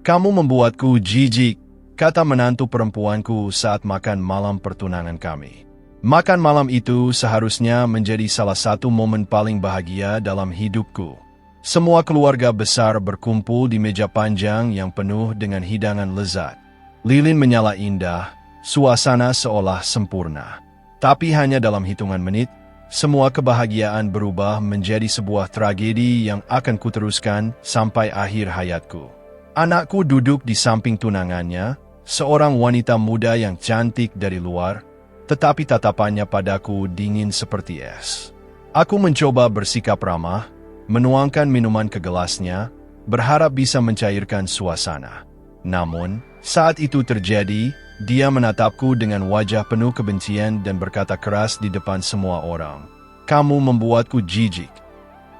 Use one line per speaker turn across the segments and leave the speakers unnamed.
Kamu membuatku jijik, kata menantu perempuanku saat makan malam pertunangan kami. Makan malam itu seharusnya menjadi salah satu momen paling bahagia dalam hidupku. Semua keluarga besar berkumpul di meja panjang yang penuh dengan hidangan lezat. Lilin menyala indah, suasana seolah sempurna. Tapi hanya dalam hitungan menit, semua kebahagiaan berubah menjadi sebuah tragedi yang akan kuteruskan sampai akhir hayatku. Anakku duduk di samping tunangannya, seorang wanita muda yang cantik dari luar, tetapi tatapannya padaku dingin seperti es. Aku mencoba bersikap ramah, menuangkan minuman ke gelasnya, berharap bisa mencairkan suasana. Namun, saat itu terjadi, dia menatapku dengan wajah penuh kebencian dan berkata keras di depan semua orang, "Kamu membuatku jijik."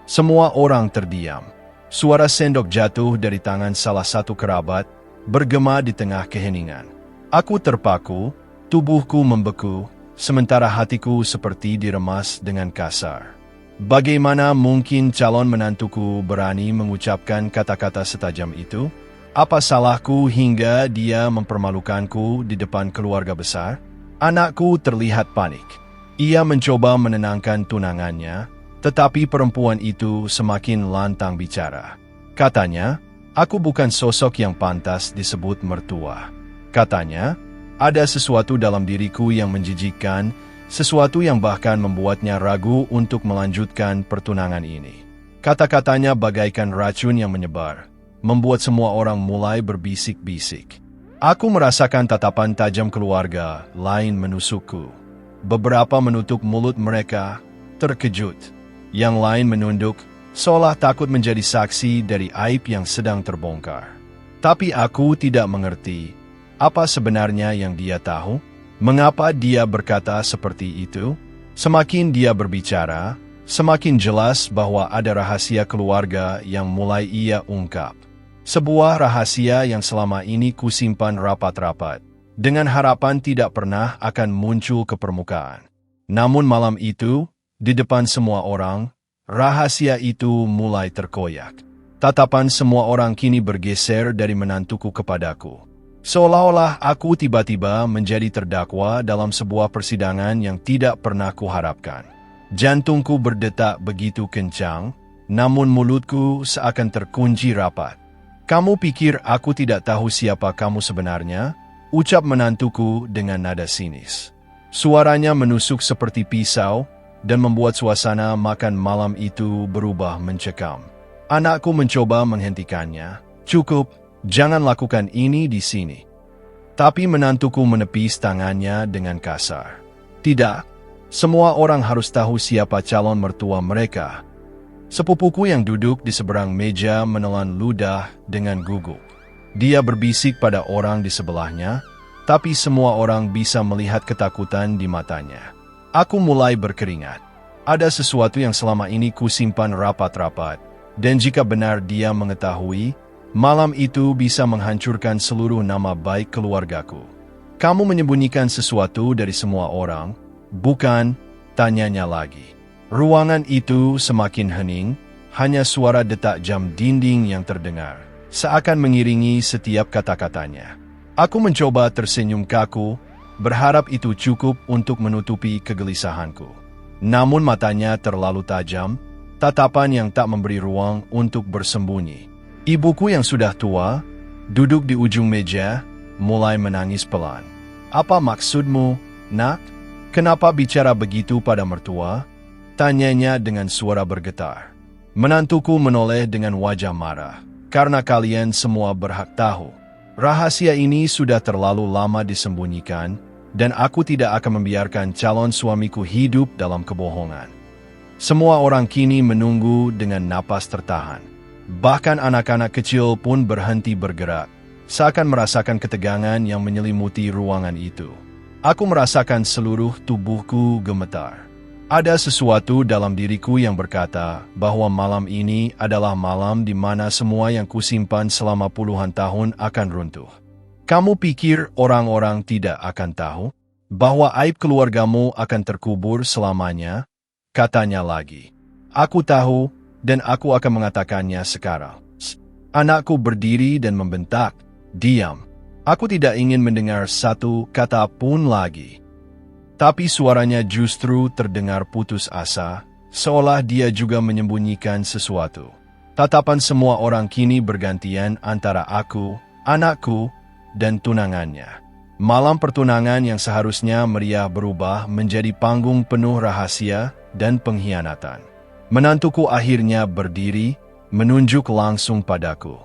Semua orang terdiam. Suara sendok jatuh dari tangan salah satu kerabat, bergema di tengah keheningan. Aku terpaku, tubuhku membeku, sementara hatiku seperti diremas dengan kasar. Bagaimana mungkin calon menantuku berani mengucapkan kata-kata setajam itu? Apa salahku hingga dia mempermalukanku di depan keluarga besar? Anakku terlihat panik. Ia mencoba menenangkan tunangannya, tetapi perempuan itu semakin lantang bicara. Katanya, "Aku bukan sosok yang pantas disebut mertua." Katanya, "Ada sesuatu dalam diriku yang menjijikkan, sesuatu yang bahkan membuatnya ragu untuk melanjutkan pertunangan ini." Kata-katanya bagaikan racun yang menyebar, membuat semua orang mulai berbisik-bisik. Aku merasakan tatapan tajam keluarga lain menusukku. Beberapa menutup mulut mereka, terkejut. Yang lain menunduk, seolah takut menjadi saksi dari aib yang sedang terbongkar. Tapi aku tidak mengerti, apa sebenarnya yang dia tahu? Mengapa dia berkata seperti itu? Semakin dia berbicara, semakin jelas bahwa ada rahasia keluarga yang mulai ia ungkap. Sebuah rahasia yang selama ini kusimpan rapat-rapat, dengan harapan tidak pernah akan muncul ke permukaan. Namun malam itu, di depan semua orang, rahasia itu mulai terkoyak. Tatapan semua orang kini bergeser dari menantuku kepadaku. Seolah-olah aku tiba-tiba menjadi terdakwa dalam sebuah persidangan yang tidak pernah kuharapkan. Jantungku berdetak begitu kencang, namun mulutku seakan terkunci rapat. "Kamu pikir aku tidak tahu siapa kamu sebenarnya?" ucap menantuku dengan nada sinis. Suaranya menusuk seperti pisau dan membuat suasana makan malam itu berubah mencekam. Anakku mencoba menghentikannya. "Cukup. Jangan lakukan ini di sini." Tapi menantuku menepis tangannya dengan kasar. "Tidak, semua orang harus tahu siapa calon mertua mereka." Sepupuku yang duduk di seberang meja menelan ludah dengan gugup. Dia berbisik pada orang di sebelahnya, tapi semua orang bisa melihat ketakutan di matanya. Aku mulai berkeringat. Ada sesuatu yang selama ini kusimpan rapat-rapat, dan jika benar dia mengetahui, malam itu bisa menghancurkan seluruh nama baik keluargaku. "Kamu menyembunyikan sesuatu dari semua orang, bukan?" tanyanya lagi. Ruangan itu semakin hening, hanya suara detak jam dinding yang terdengar, seakan mengiringi setiap kata-katanya. Aku mencoba tersenyum kaku, berharap itu cukup untuk menutupi kegelisahanku. Namun matanya terlalu tajam, tatapan yang tak memberi ruang untuk bersembunyi. Ibuku yang sudah tua, duduk di ujung meja, mulai menangis pelan. "Apa maksudmu, nak? Kenapa bicara begitu pada mertua?" tanyanya dengan suara bergetar. Menantuku menoleh dengan wajah marah. "Karena kalian semua berhak tahu. Rahasia ini sudah terlalu lama disembunyikan, dan aku tidak akan membiarkan calon suamiku hidup dalam kebohongan." Semua orang kini menunggu dengan napas tertahan. Bahkan anak-anak kecil pun berhenti bergerak, seakan merasakan ketegangan yang menyelimuti ruangan itu. Aku merasakan seluruh tubuhku gemetar. Ada sesuatu dalam diriku yang berkata bahwa malam ini adalah malam di mana semua yang kusimpan selama puluhan tahun akan runtuh. "Kamu pikir orang-orang tidak akan tahu bahwa aib keluargamu akan terkubur selamanya?" katanya lagi. "Aku tahu, dan aku akan mengatakannya sekarang." Anakku berdiri dan membentak, "Diam." Aku tidak ingin mendengar satu kata pun lagi. Tapi suaranya justru terdengar putus asa, seolah dia juga menyembunyikan sesuatu. Tatapan semua orang kini bergantian antara aku, anakku, dan tunangannya. Malam pertunangan yang seharusnya meriah berubah menjadi panggung penuh rahasia dan pengkhianatan. Menantuku akhirnya berdiri, menunjuk langsung padaku.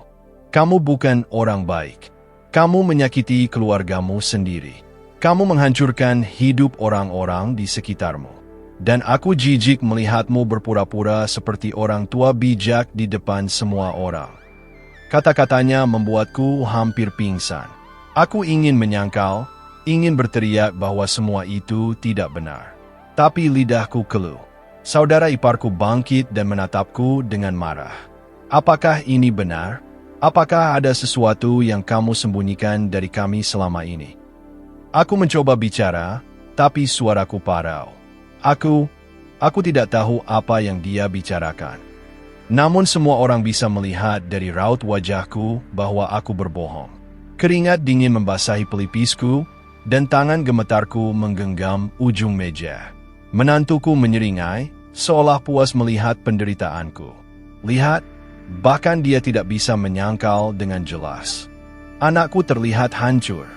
"Kamu bukan orang baik. Kamu menyakiti keluargamu sendiri. Kamu menghancurkan hidup orang-orang di sekitarmu. Dan aku jijik melihatmu berpura-pura seperti orang tua bijak di depan semua orang." Kata-katanya membuatku hampir pingsan. Aku ingin menyangkal, ingin berteriak bahwa semua itu tidak benar. Tapi lidahku keluh. Saudara iparku bangkit dan menatapku dengan marah. "Apakah ini benar? Apakah ada sesuatu yang kamu sembunyikan dari kami selama ini?" Aku mencoba bicara, tapi suaraku parau. Aku tidak tahu apa yang dia bicarakan. Namun semua orang bisa melihat dari raut wajahku bahwa aku berbohong. Keringat dingin membasahi pelipisku, dan tangan gemetarku menggenggam ujung meja. Menantuku menyeringai, seolah puas melihat penderitaanku. Lihat, bahkan dia tidak bisa menyangkal dengan jelas. Anakku terlihat hancur.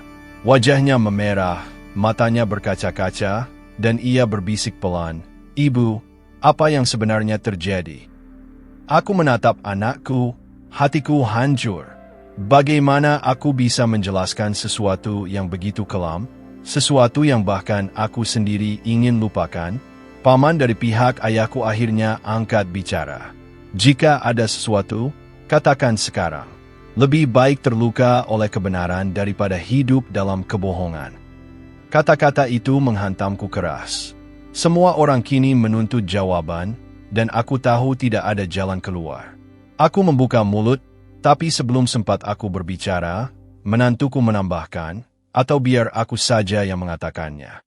Wajahnya memerah, matanya berkaca-kaca, dan ia berbisik pelan, "Ibu, apa yang sebenarnya terjadi?" Aku menatap anakku, hatiku hancur. Bagaimana aku bisa menjelaskan sesuatu yang begitu kelam, sesuatu yang bahkan aku sendiri ingin lupakan? Paman dari pihak ayahku akhirnya angkat bicara. "Jika ada sesuatu, katakan sekarang. Lebih baik terluka oleh kebenaran daripada hidup dalam kebohongan." Kata-kata itu menghantamku keras. Semua orang kini menuntut jawaban, dan aku tahu tidak ada jalan keluar. Aku membuka mulut, tapi sebelum sempat aku berbicara, menantuku menambahkan, "Atau biar aku saja yang mengatakannya."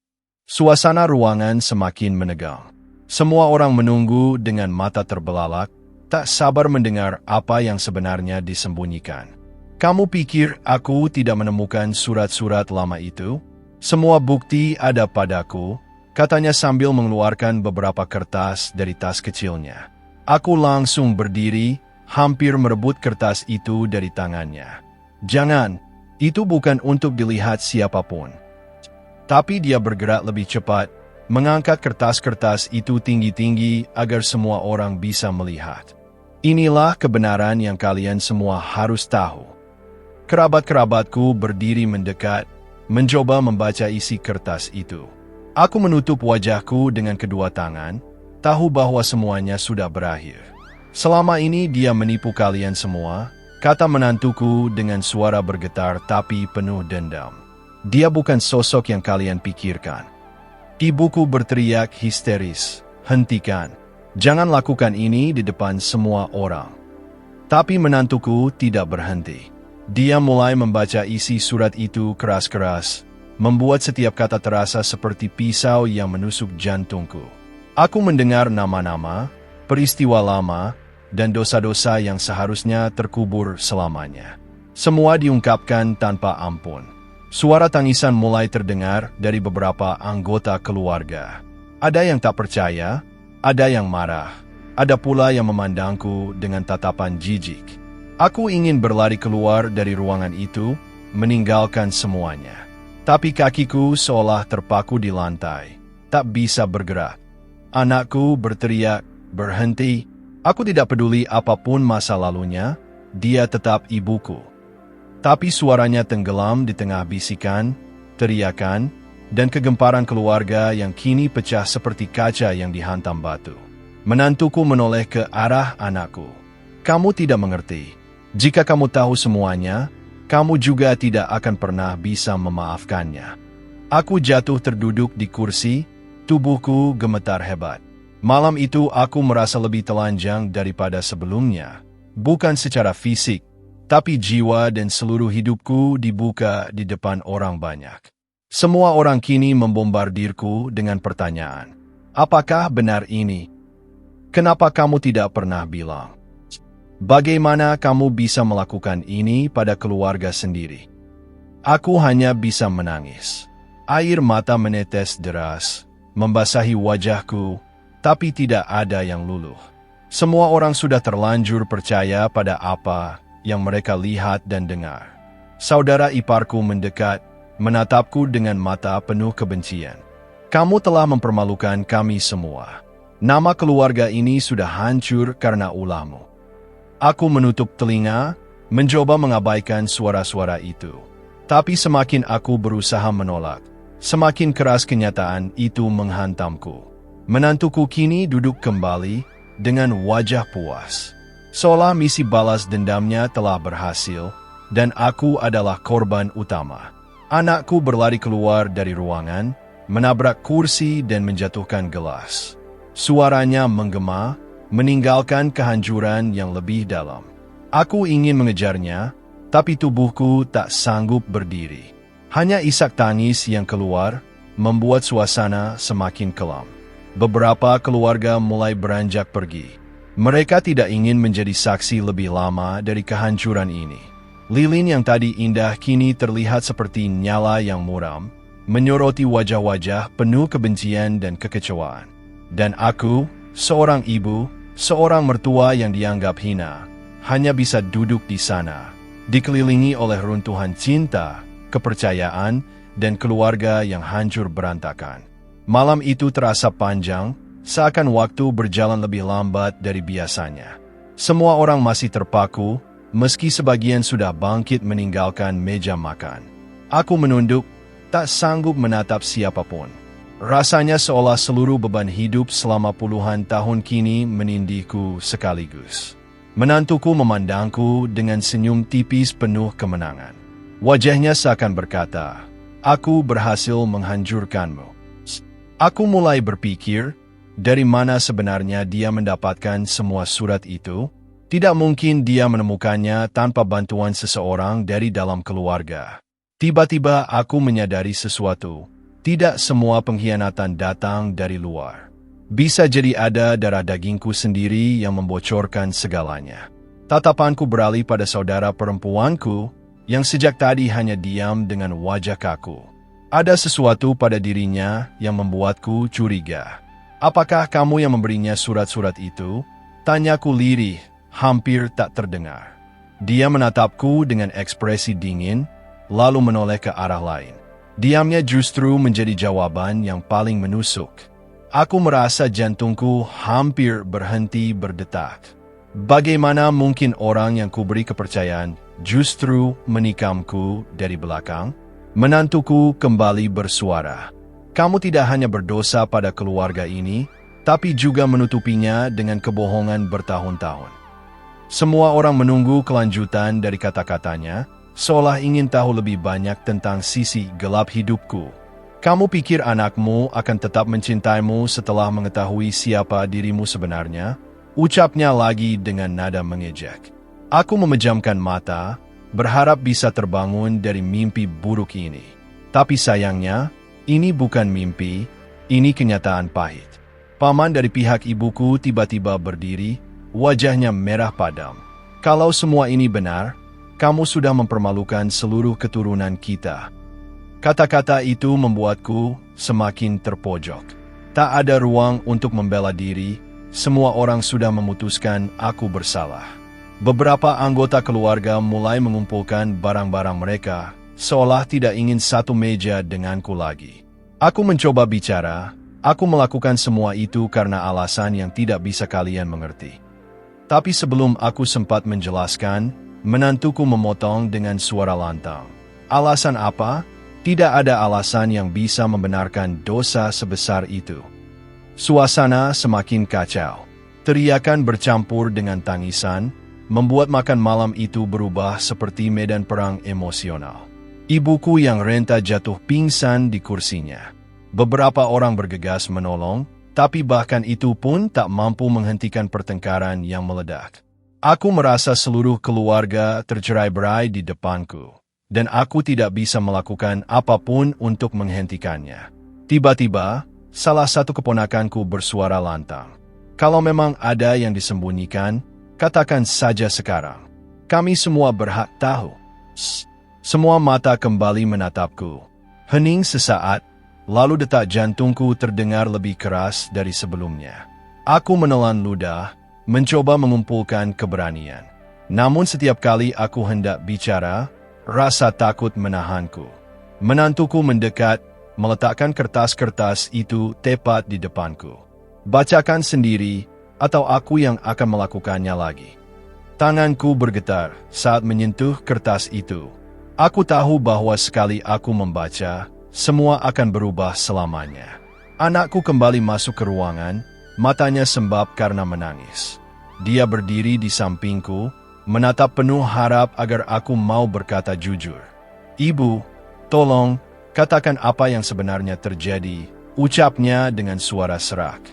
Suasana ruangan semakin menegang. Semua orang menunggu dengan mata terbelalak, tak sabar mendengar apa yang sebenarnya disembunyikan. "Kamu pikir aku tidak menemukan surat-surat lama itu? Semua bukti ada padaku," katanya sambil mengeluarkan beberapa kertas dari tas kecilnya. Aku langsung berdiri, hampir merebut kertas itu dari tangannya. "Jangan, itu bukan untuk dilihat siapapun." Tapi dia bergerak lebih cepat, mengangkat kertas-kertas itu tinggi-tinggi agar semua orang bisa melihat. "Inilah kebenaran yang kalian semua harus tahu." Kerabat-kerabatku berdiri mendekat, mencoba membaca isi kertas itu. Aku menutup wajahku dengan kedua tangan, tahu bahwa semuanya sudah berakhir. "Selama ini dia menipu kalian semua," kata menantuku dengan suara bergetar tapi penuh dendam. "Dia bukan sosok yang kalian pikirkan." Ibuku berteriak histeris, "Hentikan! Jangan lakukan ini di depan semua orang." Tapi menantuku tidak berhenti. Dia mulai membaca isi surat itu keras-keras, membuat setiap kata terasa seperti pisau yang menusuk jantungku. Aku mendengar nama-nama, peristiwa lama, dan dosa-dosa yang seharusnya terkubur selamanya. Semua diungkapkan tanpa ampun. Suara tangisan mulai terdengar dari beberapa anggota keluarga. Ada yang tak percaya, ada yang marah, ada pula yang memandangku dengan tatapan jijik. Aku ingin berlari keluar dari ruangan itu, meninggalkan semuanya. Tapi kakiku seolah terpaku di lantai, tak bisa bergerak. Anakku berteriak, "Berhenti!" Aku tidak peduli apapun masa lalunya, dia tetap ibuku. Tapi suaranya tenggelam di tengah bisikan, teriakan, dan kegemparan keluarga yang kini pecah seperti kaca yang dihantam batu. Menantuku menoleh ke arah anakku. "Kamu tidak mengerti. Jika kamu tahu semuanya, kamu juga tidak akan pernah bisa memaafkannya." Aku jatuh terduduk di kursi, tubuhku gemetar hebat. Malam itu aku merasa lebih telanjang daripada sebelumnya. Bukan secara fisik, tapi jiwa dan seluruh hidupku dibuka di depan orang banyak. Semua orang kini membombardirku dengan pertanyaan. "Apakah benar ini? Kenapa kamu tidak pernah bilang?" Bagaimana kamu bisa melakukan ini pada keluarga sendiri? Aku hanya bisa menangis. Air mata menetes deras, membasahi wajahku, tapi tidak ada yang luluh. Semua orang sudah terlanjur percaya pada apa yang mereka lihat dan dengar. Saudara iparku mendekat, menatapku dengan mata penuh kebencian. Kamu telah mempermalukan kami semua. Nama keluarga ini sudah hancur karena ulahmu. Aku menutup telinga, mencoba mengabaikan suara-suara itu. Tapi semakin aku berusaha menolak, semakin keras kenyataan itu menghantamku. Menantuku kini duduk kembali dengan wajah puas. Seolah misi balas dendamnya telah berhasil, dan aku adalah korban utama. Anakku berlari keluar dari ruangan, menabrak kursi dan menjatuhkan gelas. Suaranya menggema, meninggalkan kehancuran yang lebih dalam. Aku ingin mengejarnya, tapi tubuhku tak sanggup berdiri. Hanya isak tangis yang keluar, membuat suasana semakin kelam. Beberapa keluarga mulai beranjak pergi. Mereka tidak ingin menjadi saksi lebih lama dari kehancuran ini. Lilin yang tadi indah kini terlihat seperti nyala yang muram, menyoroti wajah-wajah penuh kebencian dan kekecewaan. Dan aku, seorang ibu, seorang mertua yang dianggap hina, hanya bisa duduk di sana, dikelilingi oleh runtuhan cinta, kepercayaan, dan keluarga yang hancur berantakan. Malam itu terasa panjang, seakan waktu berjalan lebih lambat dari biasanya. Semua orang masih terpaku, meski sebagian sudah bangkit meninggalkan meja makan. Aku menunduk, tak sanggup menatap siapapun. Rasanya seolah seluruh beban hidup selama puluhan tahun kini menindihku sekaligus. Menantuku memandangku dengan senyum tipis penuh kemenangan. Wajahnya seakan berkata, "Aku berhasil menghancurkanmu." Aku mulai berpikir, dari mana sebenarnya dia mendapatkan semua surat itu? Tidak mungkin dia menemukannya tanpa bantuan seseorang dari dalam keluarga. Tiba-tiba aku menyadari sesuatu. Tidak semua pengkhianatan datang dari luar. Bisa jadi ada darah dagingku sendiri yang membocorkan segalanya. Tatapanku beralih pada saudara perempuanku yang sejak tadi hanya diam dengan wajah kaku. Ada sesuatu pada dirinya yang membuatku curiga. Apakah kamu yang memberinya surat-surat itu? Tanyaku lirih, hampir tak terdengar. Dia menatapku dengan ekspresi dingin, lalu menoleh ke arah lain. Diamnya justru menjadi jawaban yang paling menusuk. Aku merasa jantungku hampir berhenti berdetak. Bagaimana mungkin orang yang kuberi kepercayaan justru menikamku dari belakang? Menantuku kembali bersuara. Kamu tidak hanya berdosa pada keluarga ini, tapi juga menutupinya dengan kebohongan bertahun-tahun. Semua orang menunggu kelanjutan dari kata-katanya, seolah ingin tahu lebih banyak tentang sisi gelap hidupku. Kamu pikir anakmu akan tetap mencintaimu setelah mengetahui siapa dirimu sebenarnya? Ucapnya lagi dengan nada mengejek. Aku memejamkan mata, berharap bisa terbangun dari mimpi buruk ini. Tapi sayangnya, ini bukan mimpi, ini kenyataan pahit. Paman dari pihak ibuku tiba-tiba berdiri, wajahnya merah padam. Kalau semua ini benar, kamu sudah mempermalukan seluruh keturunan kita. Kata-kata itu membuatku semakin terpojok. Tak ada ruang untuk membela diri, semua orang sudah memutuskan aku bersalah. Beberapa anggota keluarga mulai mengumpulkan barang-barang mereka, seolah tidak ingin satu meja denganku lagi. Aku mencoba bicara, aku melakukan semua itu karena alasan yang tidak bisa kalian mengerti. Tapi sebelum aku sempat menjelaskan, menantuku memotong dengan suara lantang. Alasan apa? Tidak ada alasan yang bisa membenarkan dosa sebesar itu. Suasana semakin kacau. Teriakan bercampur dengan tangisan, membuat makan malam itu berubah seperti medan perang emosional. Ibuku yang renta jatuh pingsan di kursinya. Beberapa orang bergegas menolong, tapi bahkan itu pun tak mampu menghentikan pertengkaran yang meledak. Aku merasa seluruh keluarga tercerai-berai di depanku, dan aku tidak bisa melakukan apapun untuk menghentikannya. Tiba-tiba, salah satu keponakanku bersuara lantang. Kalau memang ada yang disembunyikan, Katakan saja sekarang. Kami semua berhak tahu. Semua mata kembali menatapku. Hening sesaat, lalu detak jantungku terdengar lebih keras dari sebelumnya. Aku menelan ludah, mencoba mengumpulkan keberanian. Namun setiap kali aku hendak bicara, rasa takut menahanku. Menantuku mendekat, meletakkan kertas-kertas itu tepat di depanku. Bacakan sendiri, atau aku yang akan melakukannya lagi. Tanganku bergetar saat menyentuh kertas itu. Aku tahu bahwa sekali aku membaca, semua akan berubah selamanya. Anakku kembali masuk ke ruangan, matanya sembab karena menangis. Dia berdiri di sampingku, menatap penuh harap agar aku mau berkata jujur. "Ibu, tolong, katakan apa yang sebenarnya terjadi," ucapnya dengan suara serak.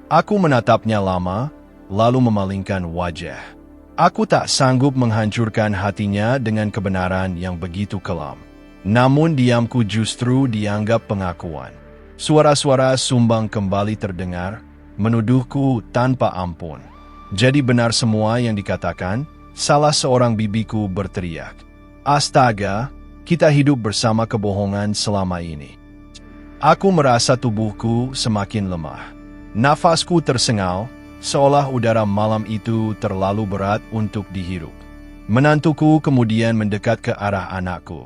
Aku menatapnya lama, lalu memalingkan wajah. Aku tak sanggup menghancurkan hatinya dengan kebenaran yang begitu kelam. Namun diamku justru dianggap pengakuan. Suara-suara sumbang kembali terdengar, menuduhku tanpa ampun. Jadi benar semua yang dikatakan, salah seorang bibiku berteriak. Astaga, kita hidup bersama kebohongan selama ini. Aku merasa tubuhku semakin lemah. Nafasku tersengal, seolah udara malam itu terlalu berat untuk dihirup. Menantuku kemudian mendekat ke arah anakku.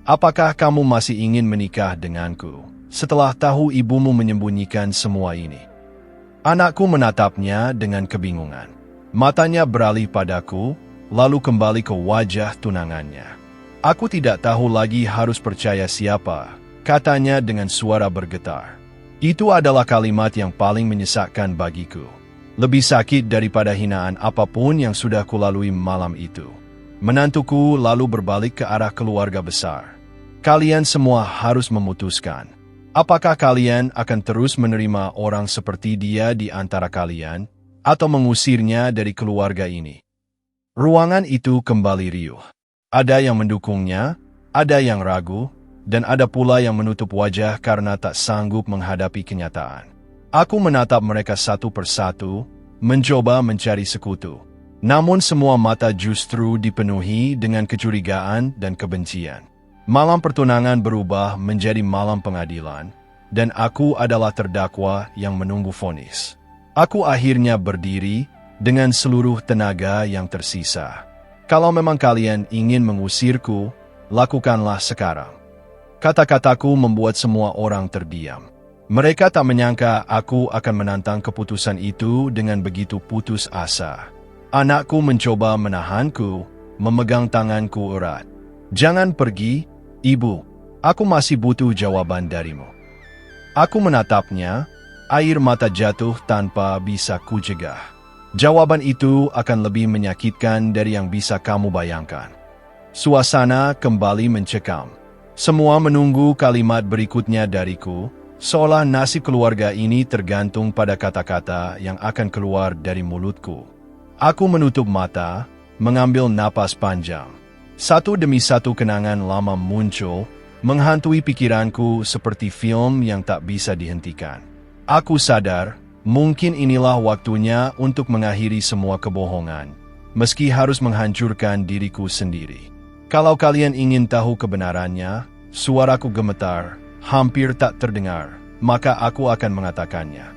"Apakah kamu masih ingin menikah denganku, setelah tahu ibumu menyembunyikan semua ini?" Anakku menatapnya dengan kebingungan. Matanya beralih padaku, lalu kembali ke wajah tunangannya. "Aku tidak tahu lagi harus percaya siapa," katanya dengan suara bergetar. Itu adalah kalimat yang paling menyesakkan bagiku. Lebih sakit daripada hinaan apapun yang sudah kulalui malam itu. Menantuku lalu berbalik ke arah keluarga besar. "Kalian semua harus memutuskan. Apakah kalian akan terus menerima orang seperti dia di antara kalian, atau mengusirnya dari keluarga ini?" Ruangan itu kembali riuh. Ada yang mendukungnya, ada yang ragu, dan ada pula yang menutup wajah karena tak sanggup menghadapi kenyataan. Aku menatap mereka satu persatu, mencoba mencari sekutu. Namun semua mata justru dipenuhi dengan kecurigaan dan kebencian. Malam pertunangan berubah menjadi malam pengadilan, dan aku adalah terdakwa yang menunggu vonis. Aku akhirnya berdiri dengan seluruh tenaga yang tersisa. "Kalau memang kalian ingin mengusirku, lakukanlah sekarang." Kata-kataku membuat semua orang terdiam. Mereka tak menyangka aku akan menantang keputusan itu dengan begitu putus asa. Anakku mencoba menahanku, memegang tanganku erat. "Jangan pergi, Ibu. Aku masih butuh jawaban darimu." Aku menatapnya, air mata jatuh tanpa bisa kujegah. Jawaban itu akan lebih menyakitkan dari yang bisa kamu bayangkan. Suasana kembali mencekam. Semua menunggu kalimat berikutnya dariku, seolah nasib keluarga ini tergantung pada kata-kata yang akan keluar dari mulutku. Aku menutup mata, mengambil napas panjang. Satu demi satu kenangan lama muncul, menghantui pikiranku seperti film yang tak bisa dihentikan. Aku sadar, mungkin inilah waktunya untuk mengakhiri semua kebohongan, meski harus menghancurkan diriku sendiri. "Kalau kalian ingin tahu kebenarannya," suaraku gemetar, hampir tak terdengar, "maka aku akan mengatakannya."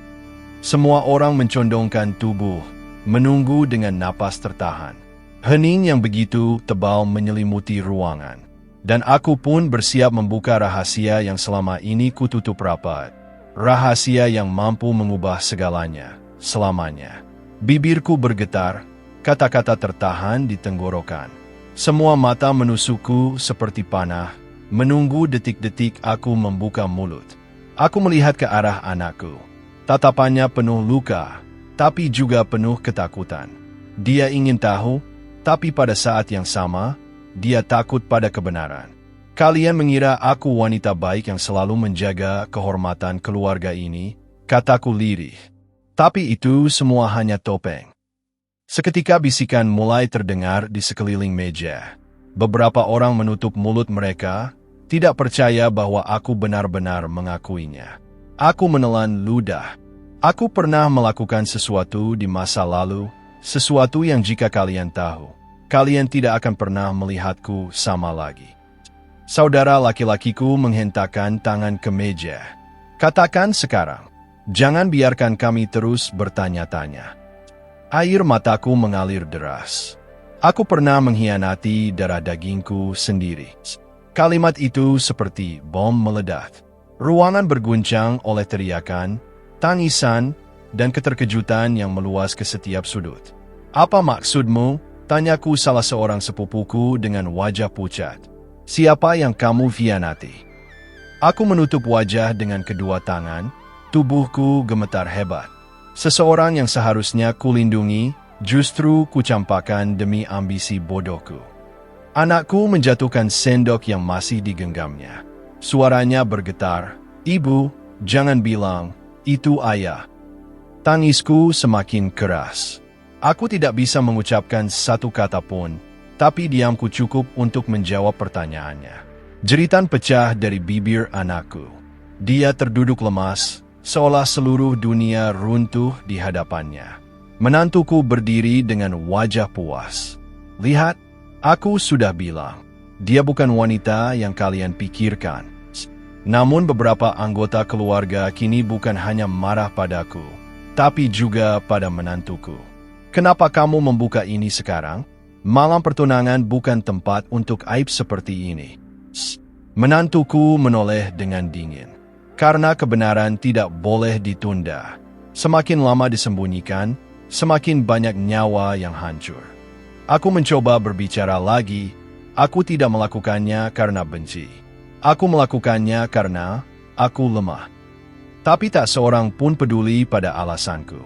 Semua orang mencondongkan tubuh, menunggu dengan napas tertahan. Hening yang begitu tebal menyelimuti ruangan. Dan aku pun bersiap membuka rahasia yang selama ini kututup rapat. Rahasia yang mampu mengubah segalanya, selamanya. Bibirku bergetar, kata-kata tertahan di tenggorokan. Semua mata menusukku seperti panah, menunggu detik-detik aku membuka mulut. Aku melihat ke arah anakku. Tatapannya penuh luka, tapi juga penuh ketakutan. Dia ingin tahu, tapi pada saat yang sama, dia takut pada kebenaran. "Kalian mengira aku wanita baik yang selalu menjaga kehormatan keluarga ini," kataku lirih. Tapi itu semua hanya topeng. Seketika bisikan mulai terdengar di sekeliling meja. Beberapa orang menutup mulut mereka, tidak percaya bahwa aku benar-benar mengakuinya. Aku menelan ludah. Aku pernah melakukan sesuatu di masa lalu, sesuatu yang jika kalian tahu, kalian tidak akan pernah melihatku sama lagi. Saudara laki-lakiku menghentakkan tangan ke meja. Katakan sekarang, jangan biarkan kami terus bertanya-tanya. Air mataku mengalir deras. Aku pernah mengkhianati darah dagingku sendiri. Kalimat itu seperti bom meledak. Ruangan berguncang oleh teriakan, tangisan, dan keterkejutan yang meluas ke setiap sudut. Apa maksudmu? Tanyaku salah seorang sepupuku dengan wajah pucat. Siapa yang kamu khianati? Aku menutup wajah dengan kedua tangan, tubuhku gemetar hebat. Seseorang yang seharusnya kulindungi, justru kucampakkan demi ambisi bodohku. Anakku menjatuhkan sendok yang masih digenggamnya. Suaranya bergetar, "Ibu, jangan bilang, itu ayah." Tangisku semakin keras. Aku tidak bisa mengucapkan satu kata pun, tapi diamku cukup untuk menjawab pertanyaannya. Jeritan pecah dari bibir anakku. Dia terduduk lemas, seolah seluruh dunia runtuh di hadapannya. Menantuku berdiri dengan wajah puas. "Lihat, aku sudah bilang, dia bukan wanita yang kalian pikirkan." Namun beberapa anggota keluarga kini bukan hanya marah padaku, tapi juga pada menantuku. "Kenapa kamu membuka ini sekarang? Malam pertunangan bukan tempat untuk aib seperti ini." Menantuku menoleh dengan dingin. Karena kebenaran tidak boleh ditunda. Semakin lama disembunyikan, semakin banyak nyawa yang hancur. Aku mencoba berbicara lagi. Aku tidak melakukannya karena benci. Aku melakukannya karena aku lemah. Tapi tak seorang pun peduli pada alasanku.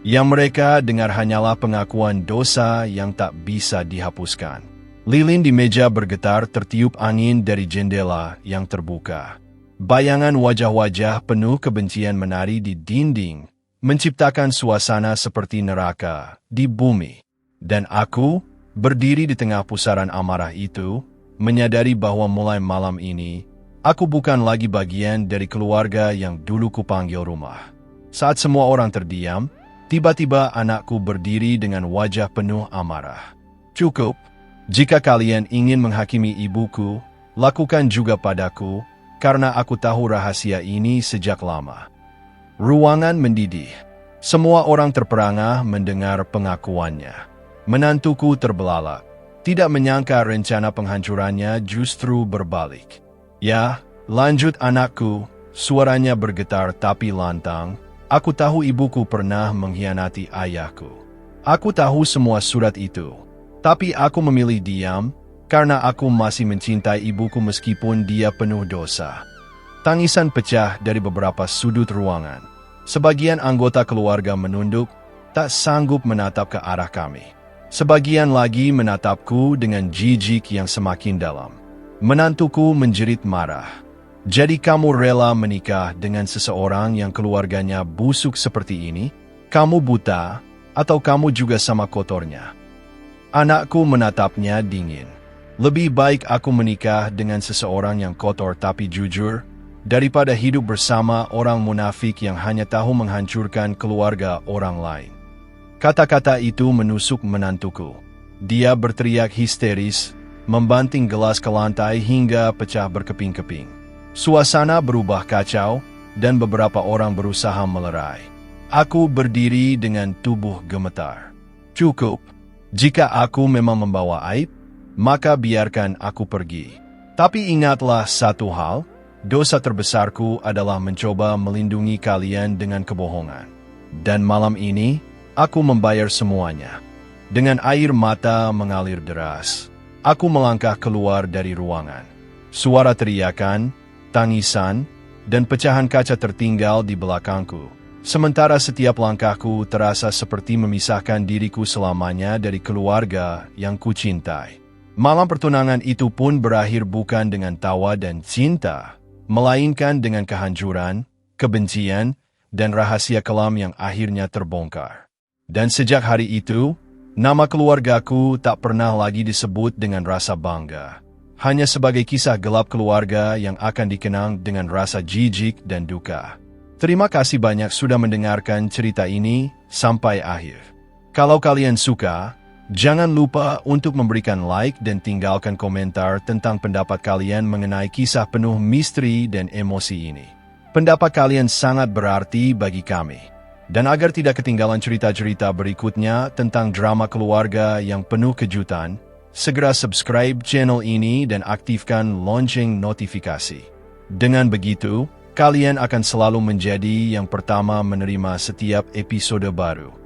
Yang mereka dengar hanyalah pengakuan dosa yang tak bisa dihapuskan. Lilin di meja bergetar tertiup angin dari jendela yang terbuka. Bayangan wajah-wajah penuh kebencian menari di dinding, menciptakan suasana seperti neraka di bumi. Dan aku, berdiri di tengah pusaran amarah itu, menyadari bahwa mulai malam ini, aku bukan lagi bagian dari keluarga yang dulu kupanggil rumah. Saat semua orang terdiam, tiba-tiba anakku berdiri dengan wajah penuh amarah. "Cukup, jika kalian ingin menghakimi ibuku, lakukan juga padaku, karena aku tahu rahasia ini sejak lama." Ruangan mendidih. Semua orang terperangah mendengar pengakuannya. Menantuku terbelalak. Tidak menyangka rencana penghancurannya justru berbalik. "Ya, lanjut anakku," suaranya bergetar tapi lantang. "Aku tahu ibuku pernah mengkhianati ayahku. Aku tahu semua surat itu. Tapi aku memilih diam, karena aku masih mencintai ibuku meskipun dia penuh dosa." Tangisan pecah dari beberapa sudut ruangan. Sebagian anggota keluarga menunduk, tak sanggup menatap ke arah kami. Sebagian lagi menatapku dengan jijik yang semakin dalam. Menantuku menjerit marah. "Jadi kamu rela menikah dengan seseorang yang keluarganya busuk seperti ini? Kamu buta, atau kamu juga sama kotornya?" Anakku menatapnya dingin. "Lebih baik aku menikah dengan seseorang yang kotor tapi jujur, daripada hidup bersama orang munafik yang hanya tahu menghancurkan keluarga orang lain." Kata-kata itu menusuk menantuku. Dia berteriak histeris, membanting gelas ke lantai hingga pecah berkeping-keping. Suasana berubah kacau, dan beberapa orang berusaha melerai. Aku berdiri dengan tubuh gemetar. "Cukup. Jika aku memang membawa aib, maka biarkan aku pergi. Tapi ingatlah satu hal, dosa terbesarku adalah mencoba melindungi kalian dengan kebohongan. Dan malam ini, aku membayar semuanya." Dengan air mata mengalir deras, aku melangkah keluar dari ruangan. Suara teriakan, tangisan, dan pecahan kaca tertinggal di belakangku. Sementara setiap langkahku terasa seperti memisahkan diriku selamanya dari keluarga yang kucintai. Malam pertunangan itu pun berakhir bukan dengan tawa dan cinta, melainkan dengan kehancuran, kebencian, dan rahasia kelam yang akhirnya terbongkar. Dan sejak hari itu, nama keluargaku tak pernah lagi disebut dengan rasa bangga. Hanya sebagai kisah gelap keluarga yang akan dikenang dengan rasa jijik dan duka. Terima kasih banyak sudah mendengarkan cerita ini sampai akhir. Kalau kalian suka, jangan lupa untuk memberikan like dan tinggalkan komentar tentang pendapat kalian mengenai kisah penuh misteri dan emosi ini. Pendapat kalian sangat berarti bagi kami. Dan agar tidak ketinggalan cerita-cerita berikutnya tentang drama keluarga yang penuh kejutan, segera subscribe channel ini dan aktifkan lonceng notifikasi. Dengan begitu, kalian akan selalu menjadi yang pertama menerima setiap episode baru.